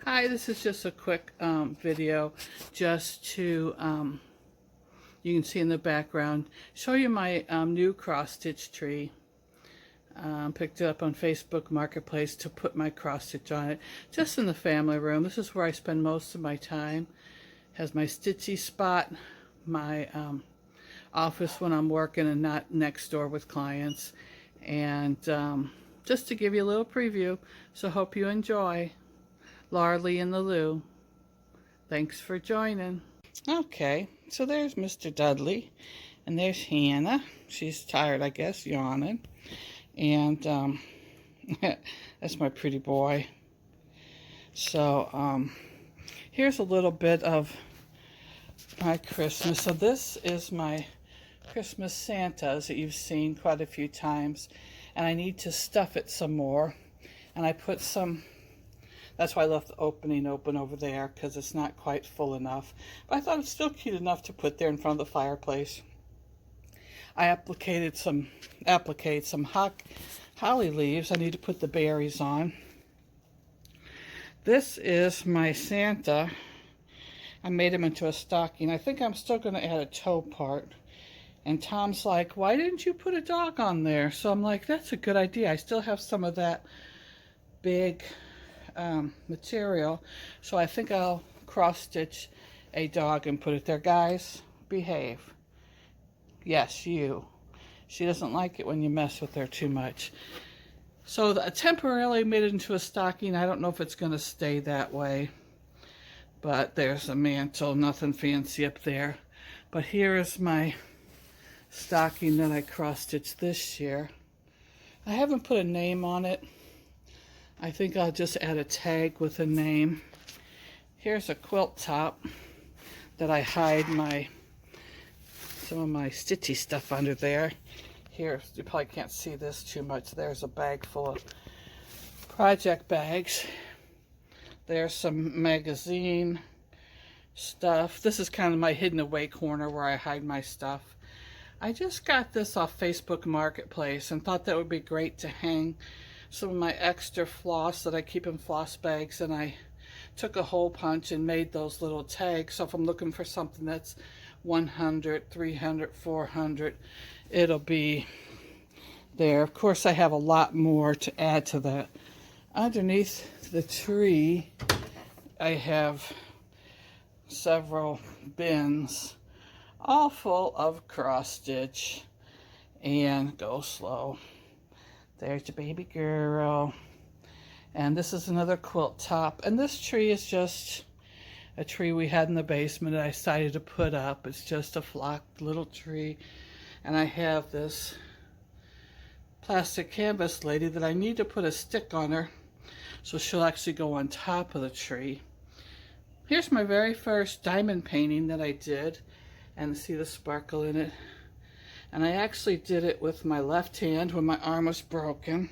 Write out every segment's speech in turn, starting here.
Hi, this is just a quick video just to, you can see in the background, show you my new cross-stitch tree. Picked it up on Facebook Marketplace to put my cross-stitch on it, just in the family room. This is where I spend most of my time. Has my stitchy spot, my office when I'm working and not next door with clients. And just to give you a little preview, so hope you enjoy. Lauralei in the Lou. Thanks for joining. Okay, so there's Mr. Dudley, and there's Hannah. She's tired, I guess, yawning. And that's my pretty boy. So here's a little bit of my Christmas. So this is my Christmas Santas that you've seen quite a few times, and I need to stuff it some more. And I put some. That's why I left the opening open over there, because it's not quite full enough. But I thought it's still cute enough to put there in front of the fireplace. I applicated some holly leaves. I need to put the berries on. This is my Santa. I made him into a stocking. I think I'm still going to add a toe part. And Tom's like, why didn't you put a dog on there? So I'm like, that's a good idea. I still have some of that big material, so I think I'll cross stitch a dog and put it there. Guys, behave. Yes, you. She doesn't like it when you mess with her too much. So I temporarily made it into a stocking. I don't know if it's going to stay that way, but there's a mantle, nothing fancy up there. But here is my stocking that I cross stitched this year. I haven't put a name on it. I think I'll just add a tag with a name. Here's a quilt top that I hide some of my stitchy stuff under there. Here, you probably can't see this too much. There's a bag full of project bags. There's some magazine stuff. This is kind of my hidden away corner where I hide my stuff. I just got this off Facebook Marketplace and thought that would be great to hang some of my extra floss that I keep in floss bags, and I took a hole punch and made those little tags. So if I'm looking for something that's 100, 300, 400, it'll be there. Of course, I have a lot more to add to that. Underneath the tree, I have several bins, all full of cross stitch. And go slow. There's your baby girl. And this is another quilt top. And this tree is just a tree we had in the basement that I decided to put up. It's just a flocked little tree. And I have this plastic canvas lady that I need to put a stick on her so she'll actually go on top of the tree. Here's my very first diamond painting that I did. And see the sparkle in it. And I actually did it with my left hand when my arm was broken.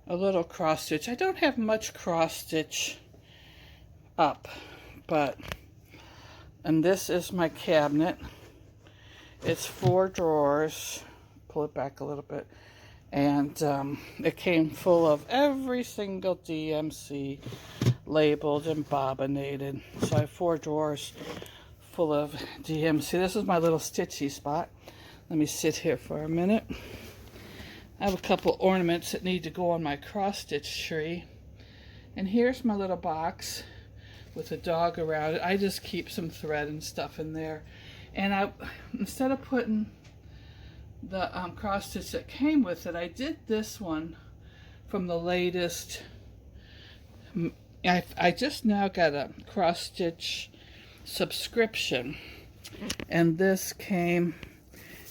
A little cross stitch. I don't have much cross stitch up, and this is my cabinet. It's 4 drawers. Pull it back a little bit. And it came full of every single DMC labeled and bobbinated. So I have 4 drawers full of DMC. This is my little stitchy spot. Let me sit here for a minute. I have a couple ornaments that need to go on my cross-stitch tree. And here's my little box with a dog around it. I just keep some thread and stuff in there. And instead of putting the cross-stitch that came with it, I did this one from the latest. I just now got a cross-stitch subscription. And this came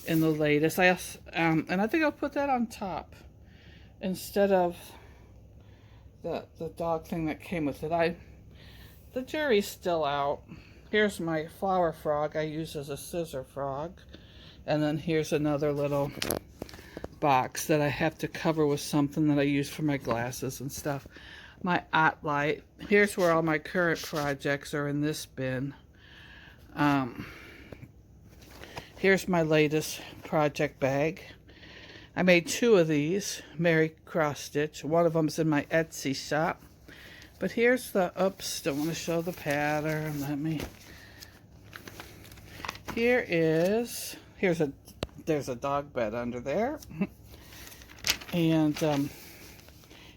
in the latest. And I think I'll put that on top instead of the dog thing that came with it. The jury's still out. Here's my flower frog I use as a scissor frog. And then here's another little box that I have to cover with something that I use for my glasses and stuff. My art light. Here's where all my current projects are in this bin. Here's my latest project bag. I made 2 of these, Merry Cross Stitch. One of them's in my Etsy shop. But here's the, oops, don't want to show the pattern. Let me, here's there's a dog bed under there. And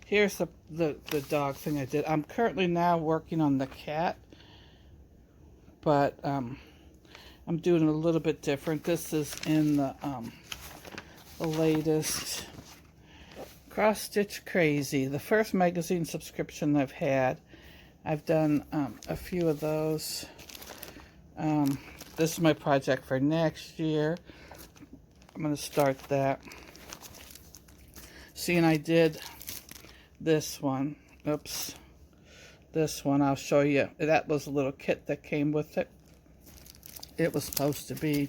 here's the dog thing I did. I'm currently now working on the cat, but I'm doing it a little bit different. This is in the latest Cross Stitch Crazy, the first magazine subscription I've had. I've done a few of those. This is my project for next year. I'm going to start that. See, and I did this one. Oops. This one, I'll show you. That was a little kit that came with it. It was supposed to be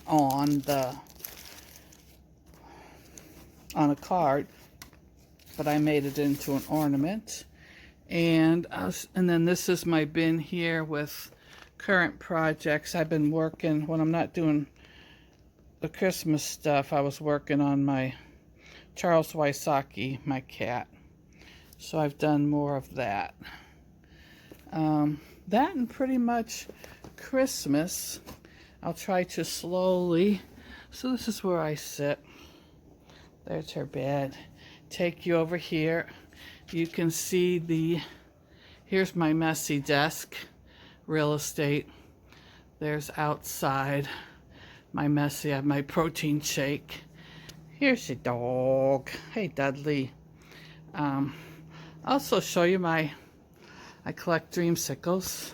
on a card, but I made it into an ornament. And then this is my bin here with current projects. I've been working, when I'm not doing the Christmas stuff, I was working on my Charles Wysocki, my cat. So I've done more of that. That and pretty much Christmas. I'll try to slowly. So this is where I sit. There's her bed. Take you over here. You can see here's my messy desk, real estate. There's outside my messy, I have my protein shake. Here's your dog. Hey, Dudley. Also show you I collect dreamsicles.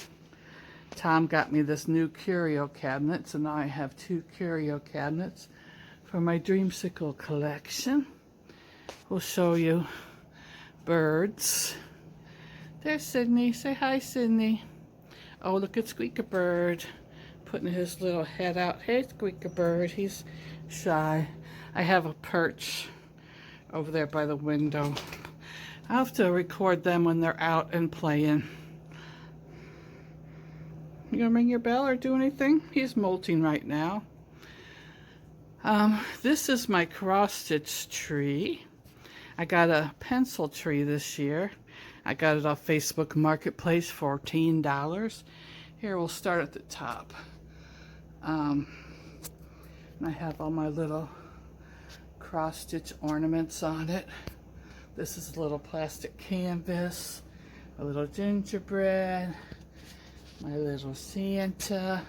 Tom got me this new curio cabinet, so now I have 2 curio cabinets for my dreamsicle collection. We'll show you birds. There's Sydney. Say hi, Sydney. Oh, look at Squeaker Bird putting his little head out. Hey, Squeaker Bird. He's shy. I have a perch over there by the window. I'll have to record them when they're out and playing. You gonna ring your bell or do anything? He's molting right now. This is my cross stitch tree. I got a pencil tree this year. I got it off Facebook Marketplace for $14. Here, we'll start at the top. And I have all my little cross stitch ornaments on it. This is a little plastic canvas, a little gingerbread, my little Santa,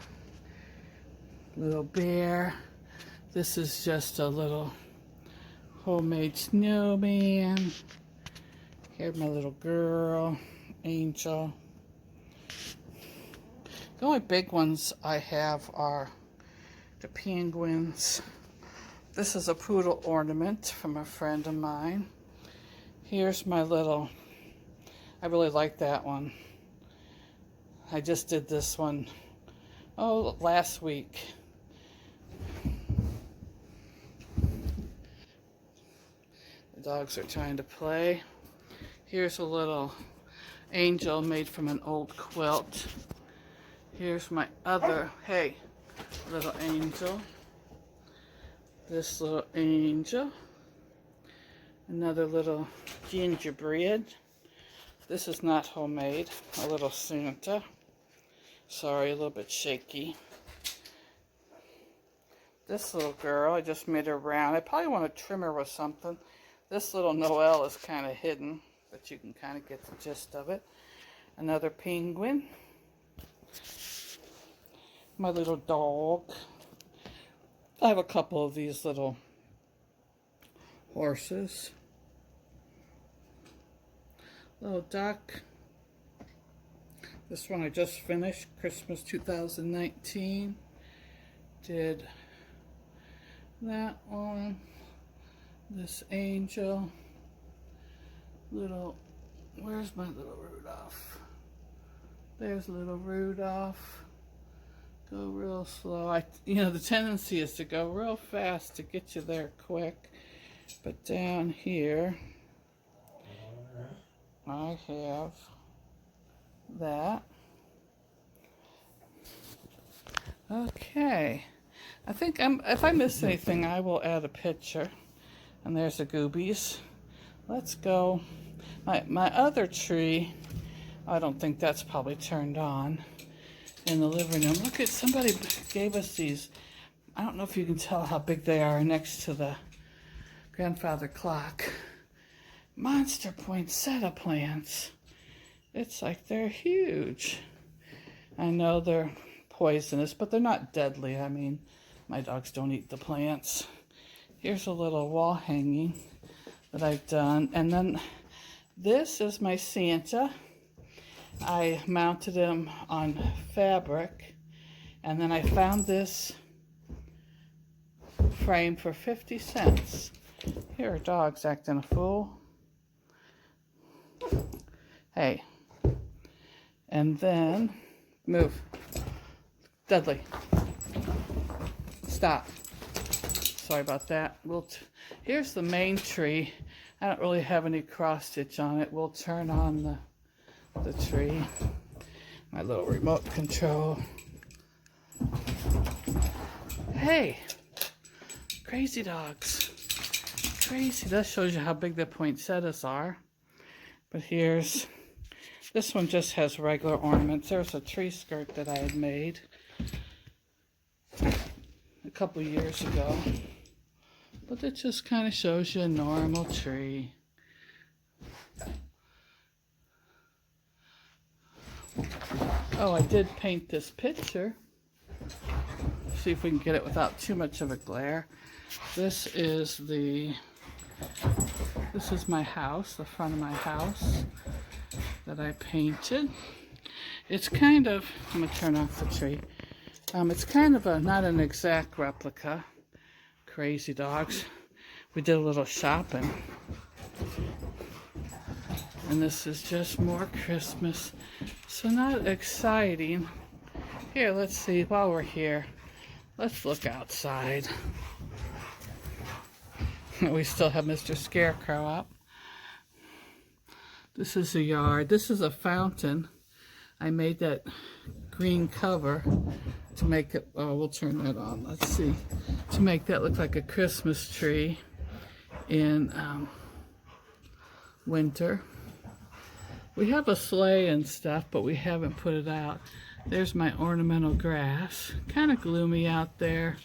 little bear. This is just a little homemade snowman. Here's my little girl, Angel. The only big ones I have are the penguins. This is a poodle ornament from a friend of mine. Here's my little, I really like that one. I just did this one, last week. The dogs are trying to play. Here's a little angel made from an old quilt. Here's my other, hey, little angel. This little angel. Another little gingerbread. This is not homemade. A little Santa. Sorry, a little bit shaky. This little girl, I just made her round. I probably want to trim her with something. This little Noel is kind of hidden, but you can kind of get the gist of it. Another penguin. My little dog. I have a couple of these little horses. Little duck. This one I just finished, Christmas 2019. Did that one. This angel. Little, where's my little Rudolph? There's little Rudolph. Go real slow. The tendency is to go real fast to get you there quick. But down here, I have that. Okay. I think if I miss anything, I will add a picture. And there's the goobies. Let's go. My other tree, I don't think that's probably turned on in the living room. Look at, somebody gave us these. I don't know if you can tell how big they are next to the grandfather clock. Monster poinsettia plants. It's like they're huge. I know they're poisonous, but they're not deadly. I mean, my dogs don't eat the plants. Here's a little wall hanging that I've done. And then this is my Santa. I mounted him on fabric. And then I found this frame for 50 cents. Here are dogs acting a fool. Hey. And then, move. Dudley. Stop. Sorry about that. Here's the main tree. I don't really have any cross stitch on it. We'll turn on the tree. My little remote control. Hey, crazy dogs. Crazy. That shows you how big the poinsettias are. But this one just has regular ornaments. There's a tree skirt that I had made a couple years ago. But it just kind of shows you a normal tree. Oh, I did paint this picture. See if we can get it without too much of a glare. This is my house, the front of my house that I painted. It's kind of, I'm going to turn off the tree. It's kind of not an exact replica. Crazy dogs. We did a little shopping. And this is just more Christmas. So not exciting. Here, let's see, while we're here, let's look outside. We still have Mr. Scarecrow up. This is the yard. This is a fountain. I made that green cover to make it, oh, we'll turn that on. Let's see. To make that look like a Christmas tree in winter. We have a sleigh and stuff, but we haven't put it out. There's my ornamental grass. Kind of gloomy out there.